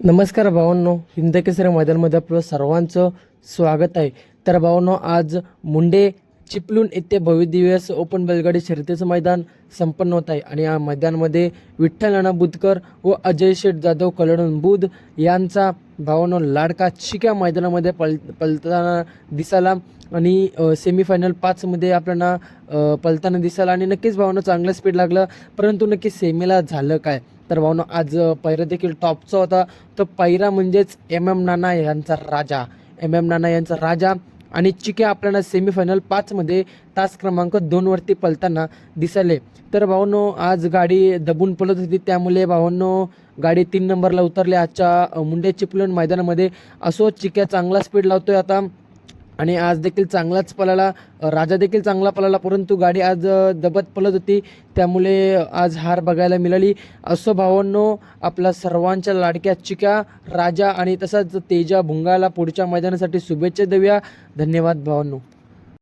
नमस्कार भावांनो, हिंदकेसरी मैदानामध्ये आपलं सर्वांचं स्वागत आहे. तर भावांनो, आज मुंडे चिपळूण येथे भव्यदिव्य ओपन बैलगाडी शर्यतीचं मैदान संपन्न होत आहे आणि या मैदानामध्ये विठ्ठल नाना बुधकर व अजय शेठ जाधव कलडून बुध यांचा भावांनो लाडका चिक्या मैदानामध्ये पलताना दिसाला आणि सेमीफायनल 5मध्ये आपल्याला पलताना दिसाला आणि नक्कीच भावांनो चांगलं स्पीड लागलं, परंतु नक्की सेमीला झालं काय? तर भावांनो, आज पैरा देखील टॉपचा होता. तर पैरा म्हणजेच नाना यांचा राजा, नाना यांचा राजा आणि चिक्या आपल्याला सेमीफायनल 5मध्ये तास क्रमांक 2वरती पलताना दिसले. तर भावांनो, आज गाडी दबून पळत होती, त्यामुळे भावांनो गाडी 3 नंबरला उतरली आजच्या मुंडे चिपळूण मैदानामध्ये. असो, चिक्या चांगला स्पीड लावतोय आता आणि आज देखील चांगलाच पळाला, राजा देखील चांगला पळाला, परंतु गाडी आज दबत पळत होती, त्यामुळे आज हार बघायला मिळाली. असो भावांनो, आपला सर्वांच्या लाडक्या चिक्या राजा आणि तसंच तेजा भुंगाला पुढच्या मैदानासाठी शुभेच्छा देऊया. धन्यवाद भावांनो.